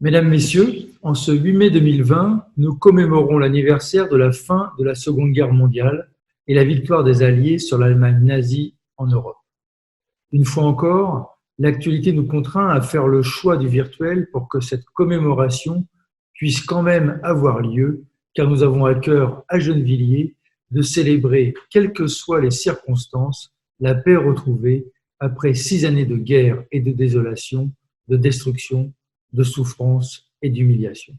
Mesdames, Messieurs, en ce 8 mai 2020, nous commémorons l'anniversaire de la fin de la Seconde Guerre mondiale et la victoire des Alliés sur l'Allemagne nazie en Europe. Une fois encore, l'actualité nous contraint à faire le choix du virtuel pour que cette commémoration puisse quand même avoir lieu, car nous avons à cœur, à Gennevilliers, de célébrer, quelles que soient les circonstances, la paix retrouvée après 6 années de guerre et de désolation, de destruction, de souffrance et d'humiliation.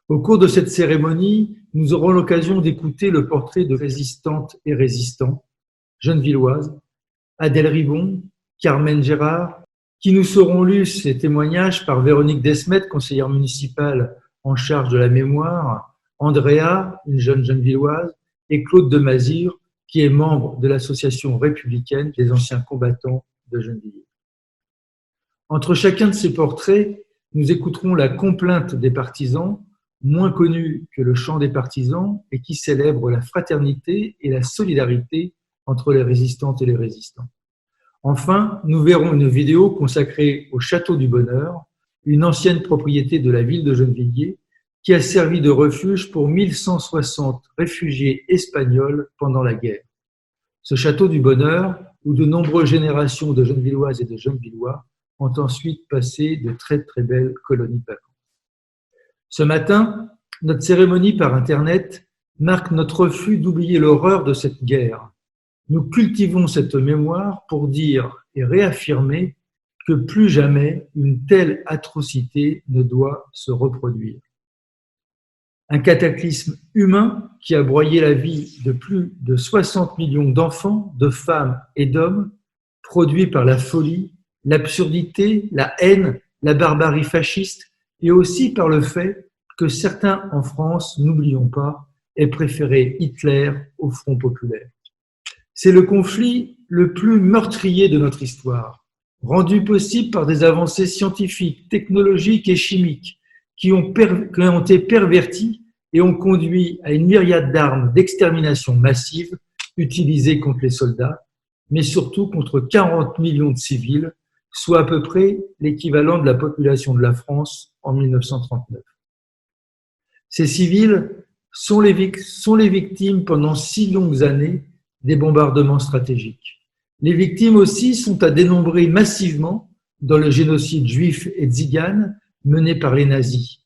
Au cours de cette cérémonie, nous aurons l'occasion d'écouter le portrait de résistantes et résistants, gennevilloises, Adèle Ribon, Carmen Gérard, qui nous seront lus ces témoignages par Véronique Desmet, conseillère municipale en charge de la mémoire, Andrea, une jeune gennevilloise, et Claude de Mazure, qui est membre de l'association républicaine des anciens combattants de Gennevilliers. Entre chacun de ces portraits, nous écouterons la complainte des partisans, moins connue que le chant des partisans, et qui célèbre la fraternité et la solidarité entre les résistantes et les résistants. Enfin, nous verrons une vidéo consacrée au Château du Bonheur, une ancienne propriété de la ville de Gennevilliers, qui a servi de refuge pour 1160 réfugiés espagnols pendant la guerre. Ce Château du Bonheur, où de nombreuses générations de Gennevilloises et de Gennevillois ont ensuite passé de très très belles colonies de vacances. Ce matin, notre cérémonie par Internet marque notre refus d'oublier l'horreur de cette guerre. Nous cultivons cette mémoire pour dire et réaffirmer que plus jamais une telle atrocité ne doit se reproduire. Un cataclysme humain qui a broyé la vie de plus de 60 millions d'enfants, de femmes et d'hommes, produit par la folie, l'absurdité, la haine, la barbarie fasciste et aussi par le fait que certains en France, n'oublions pas, aient préféré Hitler au Front populaire. C'est le conflit le plus meurtrier de notre histoire, rendu possible par des avancées scientifiques, technologiques et chimiques qui ont été perverties et ont conduit à une myriade d'armes d'extermination massive utilisées contre les soldats, mais surtout contre 40 millions de civils, soit à peu près l'équivalent de la population de la France en 1939. Ces civils sont les victimes pendant 6 longues années des bombardements stratégiques. Les victimes aussi sont à dénombrer massivement dans le génocide juif et tzigane mené par les nazis,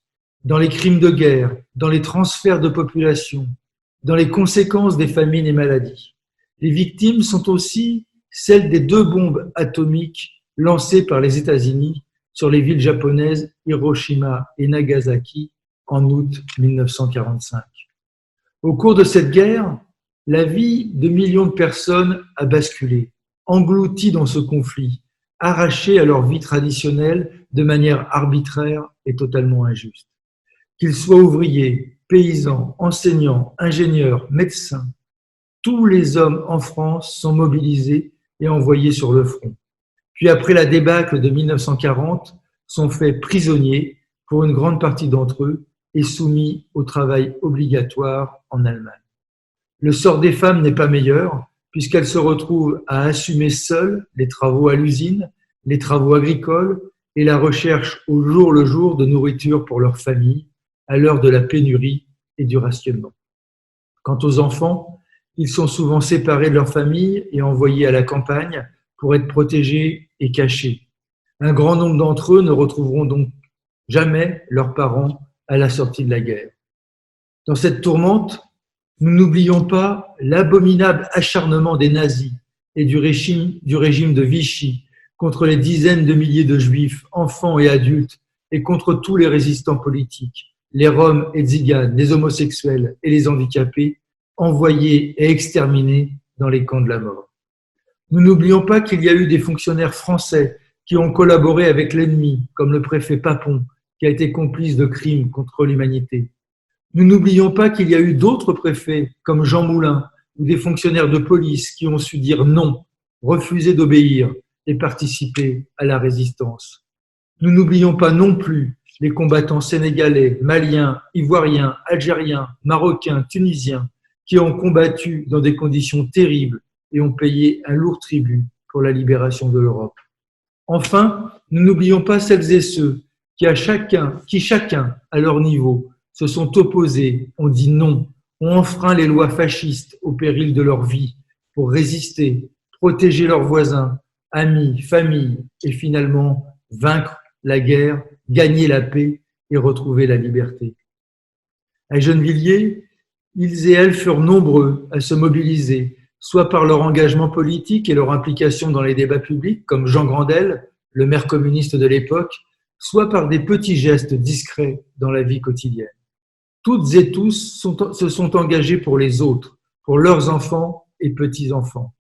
dans les crimes de guerre, dans les transferts de population, dans les conséquences des famines et maladies. Les victimes sont aussi celles des 2 bombes atomiques lancées par les États-Unis sur les villes japonaises Hiroshima et Nagasaki en août 1945. Au cours de cette guerre, la vie de millions de personnes a basculé, englouties dans ce conflit, arrachées à leur vie traditionnelle de manière arbitraire et totalement injuste. Qu'ils soient ouvriers, paysans, enseignants, ingénieurs, médecins, tous les hommes en France sont mobilisés et envoyés sur le front. Puis après la débâcle de 1940, sont faits prisonniers pour une grande partie d'entre eux et soumis au travail obligatoire en Allemagne. Le sort des femmes n'est pas meilleur puisqu'elles se retrouvent à assumer seules les travaux à l'usine, les travaux agricoles et la recherche au jour le jour de nourriture pour leur famille à l'heure de la pénurie et du rationnement. Quant aux enfants, ils sont souvent séparés de leur famille et envoyés à la campagne pour être protégés et cachés. Un grand nombre d'entre eux ne retrouveront donc jamais leurs parents à la sortie de la guerre. Dans cette tourmente, nous n'oublions pas l'abominable acharnement des nazis et du régime de Vichy contre les dizaines de milliers de juifs, enfants et adultes, et contre tous les résistants politiques, les Roms et Tziganes, les homosexuels et les handicapés, envoyés et exterminés dans les camps de la mort. Nous n'oublions pas qu'il y a eu des fonctionnaires français qui ont collaboré avec l'ennemi, comme le préfet Papon, qui a été complice de crimes contre l'humanité. Nous n'oublions pas qu'il y a eu d'autres préfets, comme Jean Moulin, ou des fonctionnaires de police qui ont su dire non, refuser d'obéir et participer à la résistance. Nous n'oublions pas non plus les combattants sénégalais, maliens, ivoiriens, algériens, marocains, tunisiens, qui ont combattu dans des conditions terribles et ont payé un lourd tribut pour la libération de l'Europe. Enfin, nous n'oublions pas celles et ceux qui chacun, à leur niveau, se sont opposés, ont dit non, ont enfreint les lois fascistes au péril de leur vie pour résister, protéger leurs voisins, amis, familles et finalement vaincre la guerre, gagner la paix et retrouver la liberté. À Gennevilliers, ils et elles furent nombreux à se mobiliser, soit par leur engagement politique et leur implication dans les débats publics, comme Jean Grandel, le maire communiste de l'époque, soit par des petits gestes discrets dans la vie quotidienne. Toutes et tous se sont engagés pour les autres, pour leurs enfants et petits-enfants.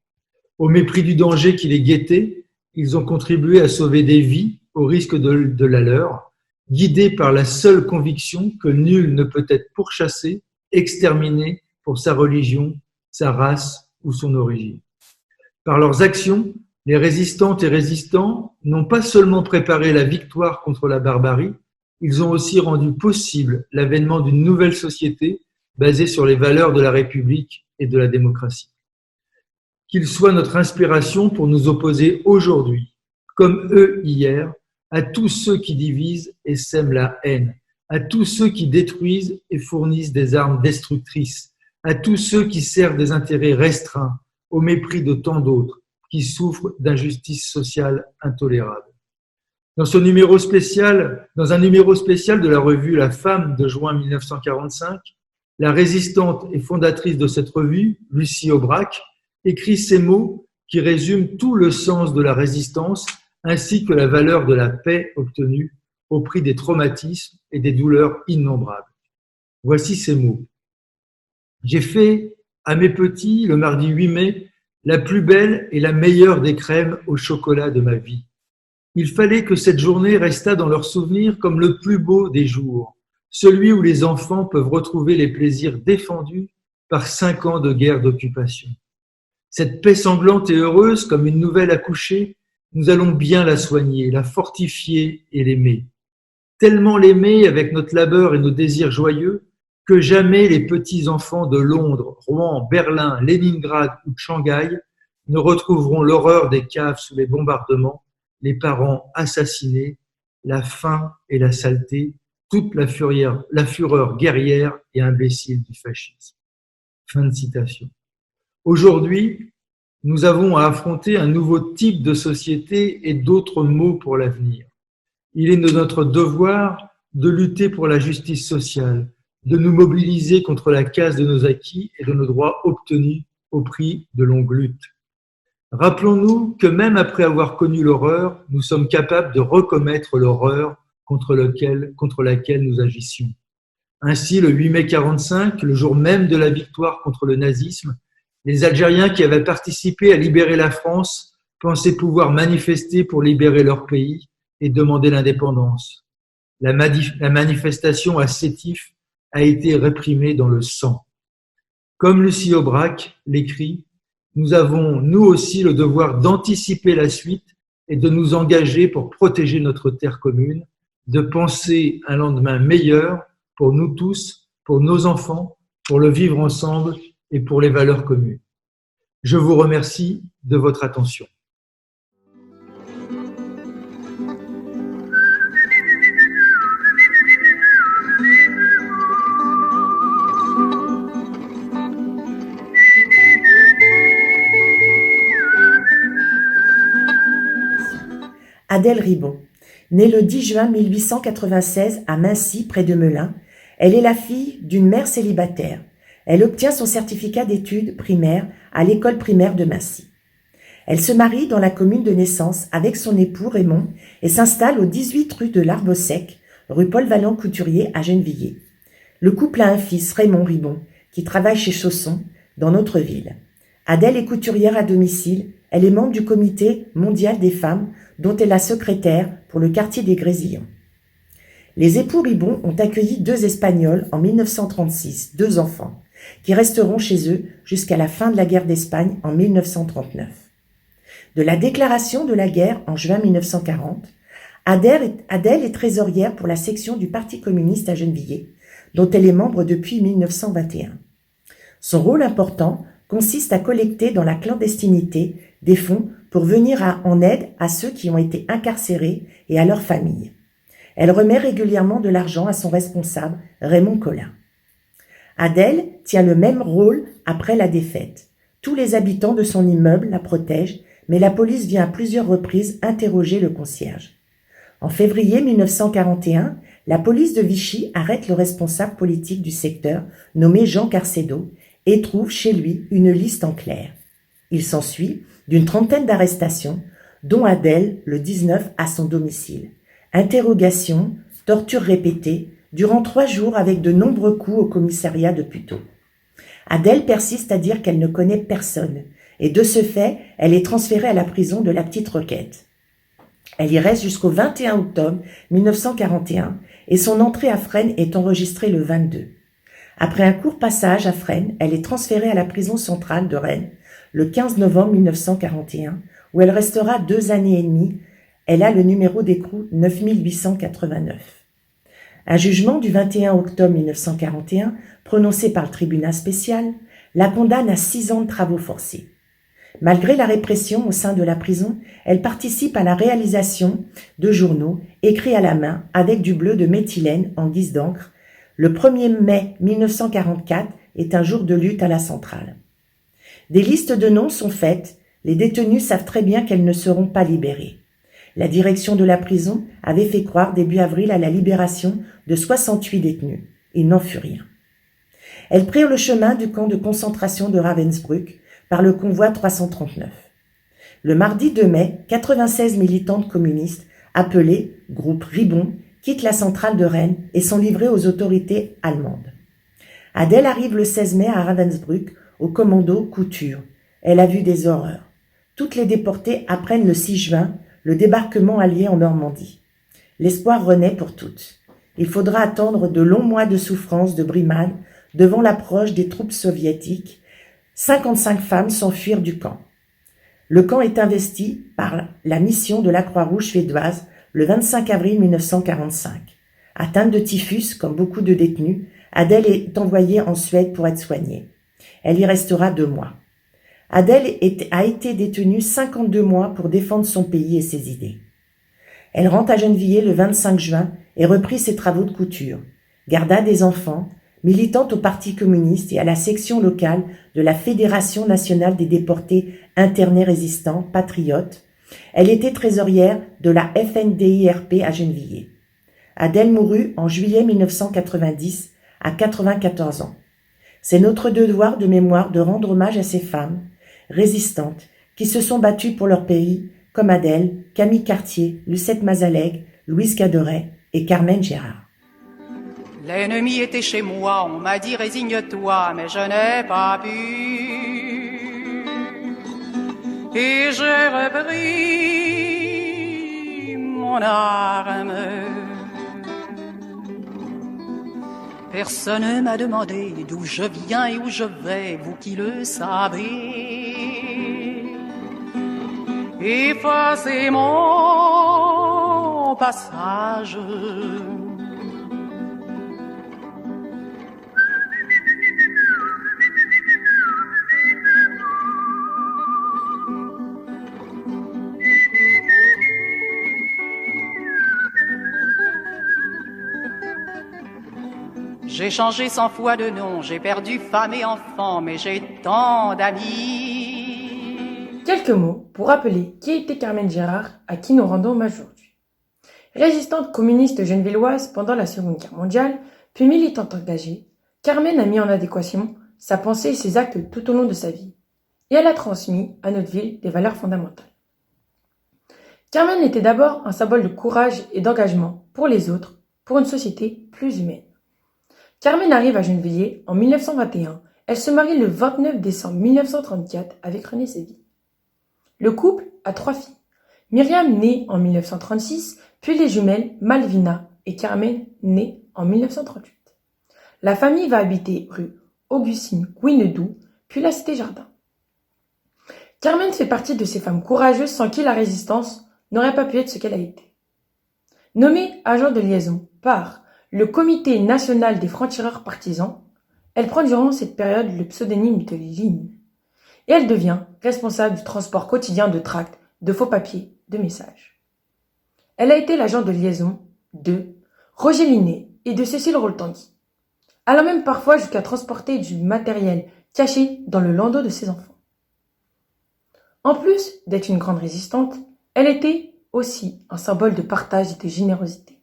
Au mépris du danger qui les guettait, ils ont contribué à sauver des vies au risque de la leur, guidés par la seule conviction que nul ne peut être pourchassé, exterminé pour sa religion, sa race ou son origine. Par leurs actions, les résistantes et résistants n'ont pas seulement préparé la victoire contre la barbarie, ils ont aussi rendu possible l'avènement d'une nouvelle société basée sur les valeurs de la République et de la démocratie. Qu'ils soient notre inspiration pour nous opposer aujourd'hui, comme eux hier, à tous ceux qui divisent et sèment la haine, à tous ceux qui détruisent et fournissent des armes destructrices, à tous ceux qui servent des intérêts restreints, au mépris de tant d'autres qui souffrent d'injustices sociales intolérables. Dans un numéro spécial de la revue La Femme de juin 1945, la résistante et fondatrice de cette revue, Lucie Aubrac, écrit ces mots qui résument tout le sens de la résistance ainsi que la valeur de la paix obtenue au prix des traumatismes et des douleurs innombrables. Voici ces mots. J'ai fait à mes petits, le mardi 8 mai, la plus belle et la meilleure des crèmes au chocolat de ma vie. Il fallait que cette journée restât dans leur souvenir comme le plus beau des jours, celui où les enfants peuvent retrouver les plaisirs défendus par 5 ans de guerre d'occupation. Cette paix sanglante et heureuse comme une nouvelle accouchée, nous allons bien la soigner, la fortifier et l'aimer. Tellement l'aimer avec notre labeur et nos désirs joyeux que jamais les petits-enfants de Londres, Rouen, Berlin, Leningrad ou de Shanghai ne retrouveront l'horreur des caves sous les bombardements, les parents assassinés, la faim et la saleté, toute la fureur guerrière et imbécile du fascisme. Fin de citation. Aujourd'hui, nous avons à affronter un nouveau type de société et d'autres maux pour l'avenir. Il est de notre devoir de lutter pour la justice sociale, de nous mobiliser contre la casse de nos acquis et de nos droits obtenus au prix de longues luttes. Rappelons-nous que même après avoir connu l'horreur, nous sommes capables de recommettre l'horreur contre laquelle nous agissions. Ainsi, le 8 mai 1945, le jour même de la victoire contre le nazisme, les Algériens qui avaient participé à libérer la France pensaient pouvoir manifester pour libérer leur pays et demander l'indépendance. La manifestation à Sétif a été réprimée dans le sang. Comme Lucie Aubrac l'écrit, nous avons, nous aussi, le devoir d'anticiper la suite et de nous engager pour protéger notre terre commune, de penser un lendemain meilleur pour nous tous, pour nos enfants, pour le vivre ensemble et pour les valeurs communes. Je vous remercie de votre attention. Adèle Ribon, née le 10 juin 1896 à Mincy, près de Melun, elle est la fille d'une mère célibataire. Elle obtient son certificat d'études primaires à l'école primaire de Mincy. Elle se marie dans la commune de naissance avec son époux Raymond et s'installe au 18 rue de l'Arbre Sec, rue Paul Vaillant-Couturier à Gennevilliers. Le couple a un fils, Raymond Ribon, qui travaille chez Chausson, dans notre ville. Adèle est couturière à domicile. Elle est membre du comité mondial des femmes, dont elle est la secrétaire pour le quartier des Grésillons. Les époux Ribon ont accueilli 2 Espagnols en 1936, 2 enfants, qui resteront chez eux jusqu'à la fin de la guerre d'Espagne en 1939. De la déclaration de la guerre en juin 1940, Adèle est trésorière pour la section du Parti communiste à Gennevilliers, dont elle est membre depuis 1921. Son rôle important consiste à collecter dans la clandestinité des fonds pour venir en aide à ceux qui ont été incarcérés et à leurs familles. Elle remet régulièrement de l'argent à son responsable, Raymond Collin. Adèle tient le même rôle après la défaite. Tous les habitants de son immeuble la protègent, mais la police vient à plusieurs reprises interroger le concierge. En février 1941, la police de Vichy arrête le responsable politique du secteur, nommé Jean Carcedo, et trouve chez lui une liste en clair. Il s'ensuit d'une trentaine d'arrestations, dont Adèle, le 19, à son domicile. Interrogations, tortures répétées, durant 3 jours avec de nombreux coups au commissariat de Puteaux. Adèle persiste à dire qu'elle ne connaît personne, et de ce fait, elle est transférée à la prison de la Petite Requête. Elle y reste jusqu'au 21 octobre 1941, et son entrée à Fresnes est enregistrée le 22. Après un court passage à Fresnes, elle est transférée à la prison centrale de Rennes le 15 novembre 1941, où elle restera 2 années et demie. Elle a le numéro d'écrou 9889. Un jugement du 21 octobre 1941, prononcé par le tribunal spécial, la condamne à 6 ans de travaux forcés. Malgré la répression au sein de la prison, elle participe à la réalisation de journaux écrits à la main avec du bleu de méthylène en guise d'encre. Le 1er mai 1944 est un jour de lutte à la centrale. Des listes de noms sont faites, les détenus savent très bien qu'elles ne seront pas libérées. La direction de la prison avait fait croire début avril à la libération de 68 détenus. Il n'en fut rien. Elles prirent le chemin du camp de concentration de Ravensbrück par le convoi 339. Le mardi 2 mai, 96 militantes communistes, appelées groupe Ribon, quittent la centrale de Rennes et sont livrées aux autorités allemandes. Adèle arrive le 16 mai à Ravensbrück au commando Couture. Elle a vu des horreurs. Toutes les déportées apprennent le 6 juin le débarquement allié en Normandie. L'espoir renaît pour toutes. Il faudra attendre de longs mois de souffrance, de brimades, devant l'approche des troupes soviétiques. 55 femmes s'enfuirent du camp. Le camp est investi par la mission de la Croix-Rouge suédoise le 25 avril 1945. Atteinte de typhus, comme beaucoup de détenus, Adèle est envoyée en Suède pour être soignée. Elle y restera 2 mois. Adèle a été détenue 52 mois pour défendre son pays et ses idées. Elle rentre à Gennevilliers le 25 juin et reprit ses travaux de couture. Garda des enfants, militante au Parti communiste et à la section locale de la Fédération nationale des déportés internés résistants, patriotes. Elle était trésorière de la FNDIRP à Gennevilliers. Adèle mourut en juillet 1990 à 94 ans. C'est notre devoir de mémoire de rendre hommage à ces femmes résistantes qui se sont battues pour leur pays, comme Adèle, Camille Cartier, Lucette Mazalègue, Louise Caderet et Carmen Gérard. L'ennemi était chez moi, on m'a dit résigne-toi, mais je n'ai pas pu. Et j'ai repris mon arme. Personne ne m'a demandé d'où je viens et où je vais, vous qui le savez. Effacez mon passage. J'ai changé 100 fois de nom, j'ai perdu femme et enfant, mais j'ai tant d'amis. Quelques mots pour rappeler qui était Carmen Gérard, à qui nous rendons hommage aujourd'hui. Résistante communiste genevilloise pendant la Seconde Guerre mondiale, puis militante engagée, Carmen a mis en adéquation sa pensée et ses actes tout au long de sa vie, et elle a transmis à notre ville des valeurs fondamentales. Carmen était d'abord un symbole de courage et d'engagement pour les autres, pour une société plus humaine. Carmen arrive à Gennevilliers en 1921. Elle se marie le 29 décembre 1934 avec René Sévy. Le couple a 3 filles. Myriam née en 1936, puis les jumelles Malvina et Carmen née en 1938. La famille va habiter rue Augustine Guinedou, puis la Cité Jardin. Carmen fait partie de ces femmes courageuses sans qui la résistance n'aurait pas pu être ce qu'elle a été. Nommée agent de liaison par le Comité national des francs-tireurs partisans, elle prend durant cette période le pseudonyme de Line. Et elle devient responsable du transport quotidien de tracts, de faux papiers, de messages. Elle a été l'agent de liaison de Roger Linné et de Cécile Roltanguy, allant même parfois jusqu'à transporter du matériel caché dans le landau de ses enfants. En plus d'être une grande résistante, elle était aussi un symbole de partage et de générosité.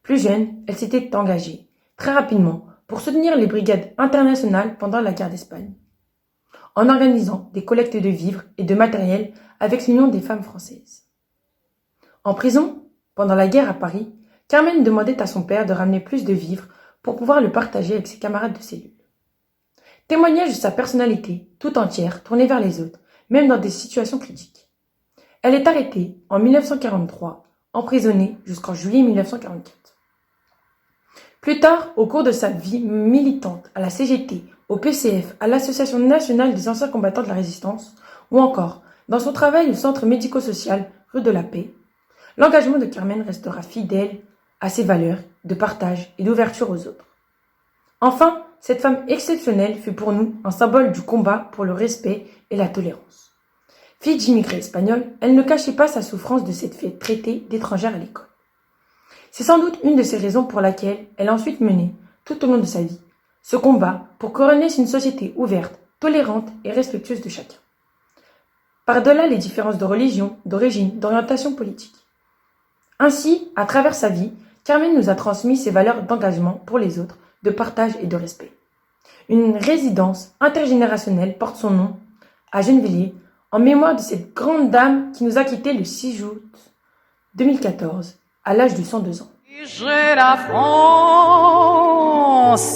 Plus jeune, elle s'était engagée très rapidement pour soutenir les brigades internationales pendant la guerre d'Espagne, en organisant des collectes de vivres et de matériel avec l'Union des femmes françaises. En prison, pendant la guerre à Paris, Carmen demandait à son père de ramener plus de vivres pour pouvoir le partager avec ses camarades de cellule. Témoignage de sa personnalité tout entière tournée vers les autres, même dans des situations critiques. Elle est arrêtée en 1943, emprisonnée jusqu'en juillet 1944. Plus tard, au cours de sa vie militante à la CGT, au PCF, à l'Association nationale des anciens combattants de la résistance, ou encore dans son travail au centre médico-social rue de la Paix, l'engagement de Carmen restera fidèle à ses valeurs de partage et d'ouverture aux autres. Enfin, cette femme exceptionnelle fut pour nous un symbole du combat pour le respect et la tolérance. Fille d'immigrés espagnols, elle ne cachait pas sa souffrance de s'être fait traiter d'étrangère à l'école. C'est sans doute une de ces raisons pour laquelle elle a ensuite mené, tout au long de sa vie, ce combat pour que renaisse une société ouverte, tolérante et respectueuse de chacun. Par-delà les différences de religion, d'origine, d'orientation politique. Ainsi, à travers sa vie, Carmen nous a transmis ses valeurs d'engagement pour les autres, de partage et de respect. Une résidence intergénérationnelle porte son nom à Gennevilliers, en mémoire de cette grande dame qui nous a quittés le 6 août 2014, à l'âge de 102 ans. J'ai la France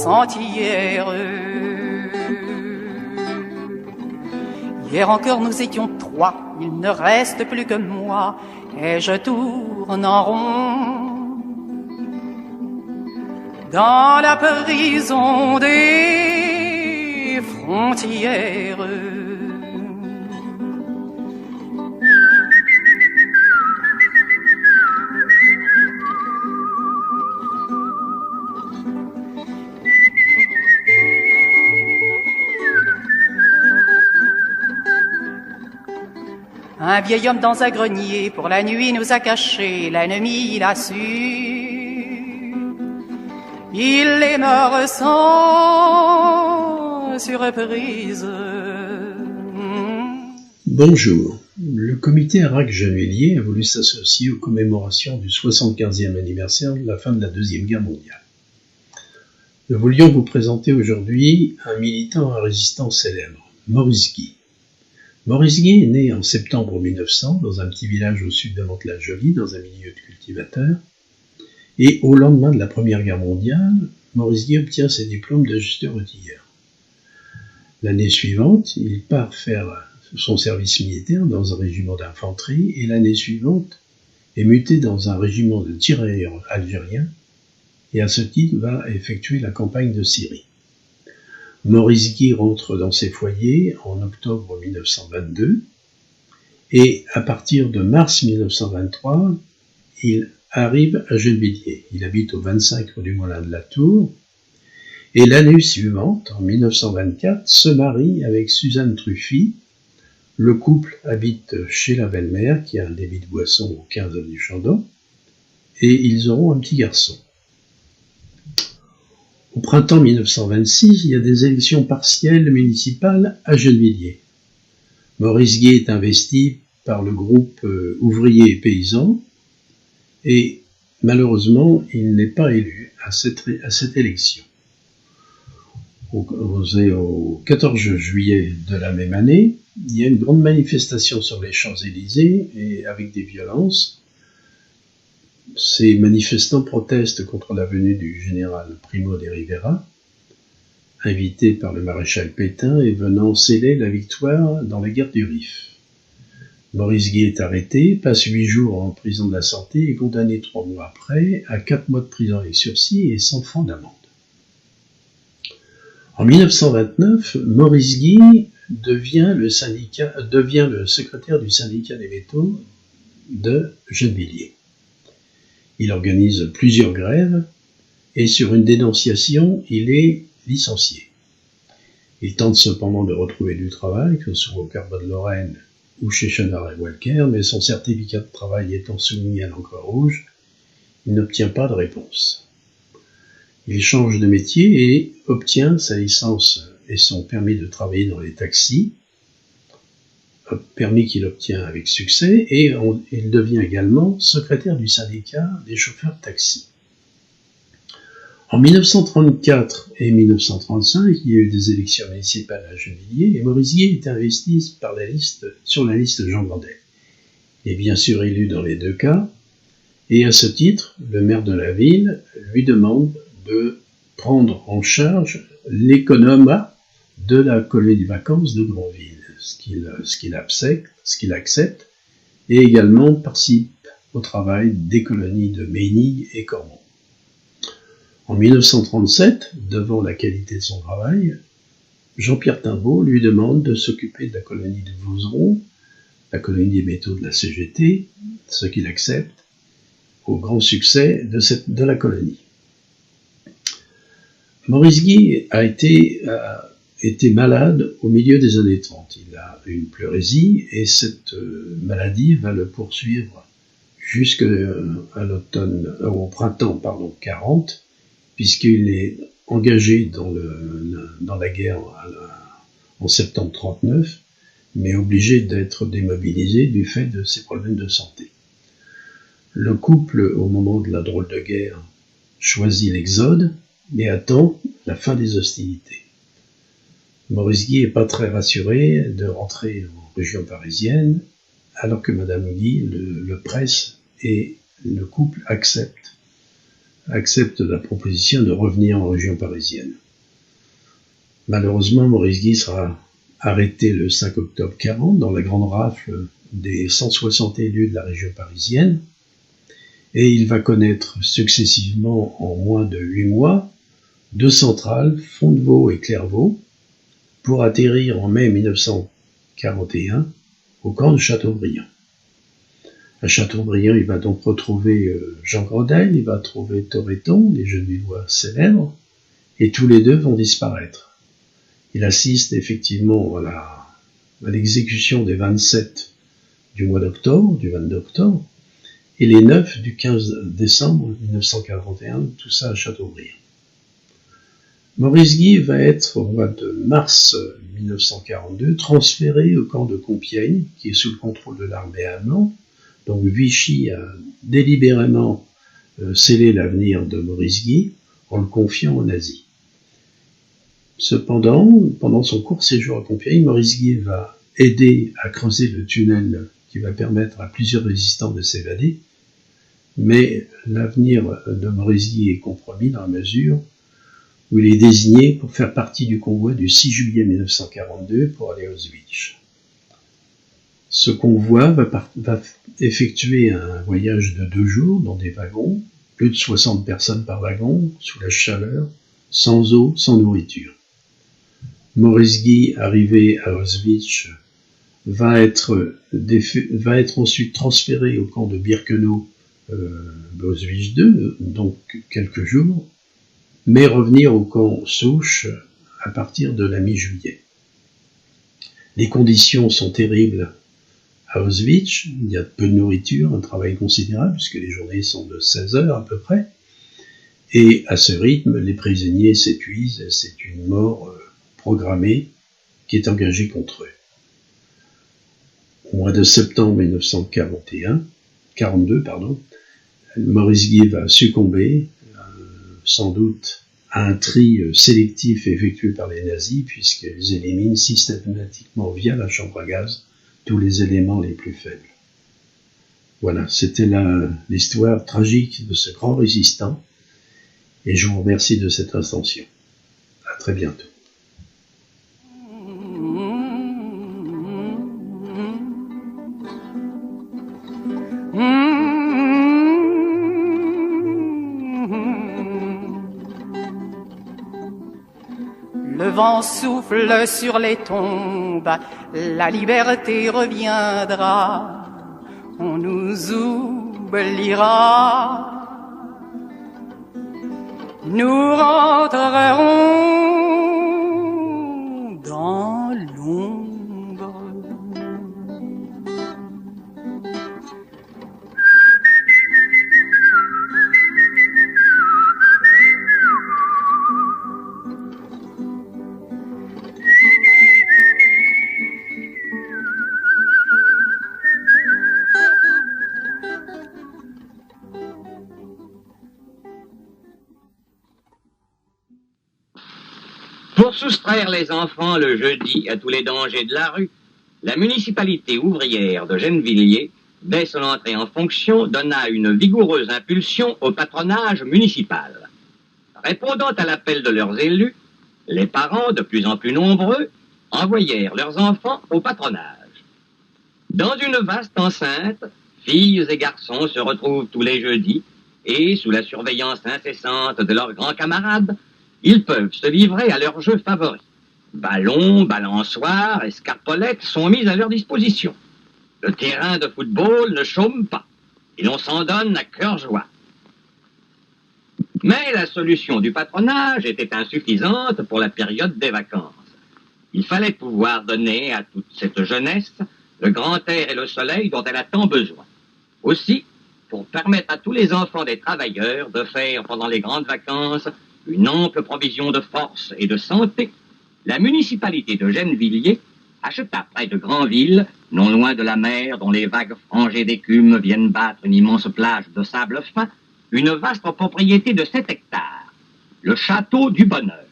entière. Hier encore nous étions 3, il ne reste plus que moi, et je tourne en rond dans la prison des frontières. Un vieil homme dans un grenier pour la nuit nous a cachés, l'ennemi l'a su. Il est mort sans surprise. Bonjour. Le comité Arak-Gennevilliers a voulu s'associer aux commémorations du 75e anniversaire de la fin de la Deuxième Guerre mondiale. Nous voulions vous présenter aujourd'hui un militant à résistance célèbre, Maurice Guy. Maurice Guy est né en septembre 1900 dans un petit village au sud de Mantes-la-Jolie, dans un milieu de cultivateurs. Et au lendemain de la Première Guerre mondiale, Maurice Guy obtient ses diplômes d'ajusteur-outilleur. L'année suivante, il part faire son service militaire dans un régiment d'infanterie et l'année suivante est muté dans un régiment de tirailleurs algériens et à ce titre va effectuer la campagne de Syrie. Maurice Guy rentre dans ses foyers en octobre 1922 et à partir de mars 1923, il arrive à Gennevilliers. Il habite au 25 rue du Moulin de la Tour et l'année suivante, en 1924, se marie avec Suzanne Truffy. Le couple habite chez la belle-mère qui a un débit de boisson au 15 avenue Chandon et ils auront un petit garçon. Au printemps 1926, il y a des élections partielles municipales à Gennevilliers. Maurice Guy est investi par le groupe ouvrier et paysan et malheureusement, il n'est pas élu à cette élection. Au 14 juillet de la même année, il y a une grande manifestation sur les Champs-Élysées et avec des violences. Ces manifestants protestent contre la venue du général Primo de Rivera, invité par le maréchal Pétain et venant sceller la victoire dans la guerre du Rif. Maurice Guy est arrêté, passe 8 jours en prison de la Santé et condamné 3 mois après à 4 mois de prison avec sursis et 100 francs d'amende. En 1929, Maurice Guy devient le secrétaire du syndicat des métaux de Gennevilliers. Il organise plusieurs grèves et sur une dénonciation, il est licencié. Il tente cependant de retrouver du travail, que ce soit au Carbone-Lorraine ou chez Chenard et Walker, mais son certificat de travail étant soumis à l'encre rouge, il n'obtient pas de réponse. Il change de métier et obtient sa licence et son permis de travailler dans les taxis, permis qu'il obtient avec succès, et il devient également secrétaire du syndicat des chauffeurs de taxi. En 1934 et 1935, il y a eu des élections municipales à Gennevilliers et Maurice Guy est investi sur la liste Jean Grandet. Il est bien sûr élu dans les deux cas, et à ce titre, le maire de la ville lui demande de prendre en charge l'économat de la colonie de vacances de Granville, ce qu'il accepte, et également participe au travail des colonies de Ménil et Cormont. En 1937, devant la qualité de son travail, Jean-Pierre Timbaud lui demande de s'occuper de la colonie de Vouzeron, la colonie des métaux de la CGT, ce qu'il accepte, au grand succès de la colonie. Maurice Guy a été malade au milieu des années 30. Il a une pleurésie et cette maladie va le poursuivre jusqu'à l'automne, au printemps 40, puisqu'il est engagé dans la guerre en septembre 39, mais obligé d'être démobilisé du fait de ses problèmes de santé. Le couple, au moment de la drôle de guerre, choisit l'exode, mais attend la fin des hostilités. Maurice Guy n'est pas très rassuré de rentrer en région parisienne, alors que Madame Guy le presse et le couple accepte la proposition de revenir en région parisienne. Malheureusement, Maurice Guy sera arrêté le 5 octobre 40 dans la grande rafle des 160 élus de la région parisienne, et il va connaître successivement en moins de 8 mois 2 centrales, Fontevaux et Clairvaux, pour atterrir en mai 1941 au camp de Châteaubriand. À Châteaubriand, il va donc retrouver Jean Grodel, il va trouver Toreton, les Genevillois célèbres, et tous les deux vont disparaître. Il assiste effectivement à l'exécution des 27 du mois d'octobre, du 22 octobre, et les 9 du 15 décembre 1941, tout ça à Châteaubriand. Maurice Guy va être, au mois de mars 1942, transféré au camp de Compiègne, qui est sous le contrôle de l'armée allemande. Donc Vichy a délibérément scellé l'avenir de Maurice Guy en le confiant aux nazis. Cependant, pendant son court séjour à Compiègne, Maurice Guy va aider à creuser le tunnel qui va permettre à plusieurs résistants de s'évader, mais l'avenir de Maurice Guy est compromis dans la mesure où il est désigné pour faire partie du convoi du 6 juillet 1942 pour aller à Auschwitz. Ce convoi va effectuer un voyage de 2 jours dans des wagons, plus de 60 personnes par wagon, sous la chaleur, sans eau, sans nourriture. Maurice Guy, arrivé à Auschwitz, va être ensuite transféré au camp de Birkenau, Auschwitz II, donc quelques jours, mais revenir au camp Souche à partir de la mi-juillet. Les conditions sont terribles à Auschwitz, il y a peu de nourriture, un travail considérable, puisque les journées sont de 16 heures à peu près, et à ce rythme, les prisonniers s'épuisent, et c'est une mort programmée qui est engagée contre eux. Au mois de septembre 1942, Maurice Guy va succomber, sans doute à un tri sélectif effectué par les nazis, puisqu'ils éliminent systématiquement via la chambre à gaz tous les éléments les plus faibles. Voilà, c'était l'histoire tragique de ce grand résistant, et je vous remercie de cette attention. À très bientôt. Le vent souffle sur les tombes, la liberté reviendra, on nous oubliera. Nous rentrerons dans l'ombre. Pour soustraire les enfants le jeudi à tous les dangers de la rue, la municipalité ouvrière de Gennevilliers, dès son entrée en fonction, donna une vigoureuse impulsion au patronage municipal. Répondant à l'appel de leurs élus, les parents, de plus en plus nombreux, envoyèrent leurs enfants au patronage. Dans une vaste enceinte, filles et garçons se retrouvent tous les jeudis et, sous la surveillance incessante de leurs grands camarades, ils peuvent se livrer à leurs jeux favoris. Ballons, balançoires, escarpolettes sont mis à leur disposition. Le terrain de football ne chôme pas et l'on s'en donne à cœur joie. Mais la solution du patronage était insuffisante pour la période des vacances. Il fallait pouvoir donner à toute cette jeunesse le grand air et le soleil dont elle a tant besoin. Aussi, pour permettre à tous les enfants des travailleurs de faire pendant les grandes vacances une ample provision de force et de santé, la municipalité de Gennevilliers acheta près de Granville, non loin de la mer dont les vagues frangées d'écume viennent battre une immense plage de sable fin, une vaste propriété de 7 hectares, le château du Bonheur.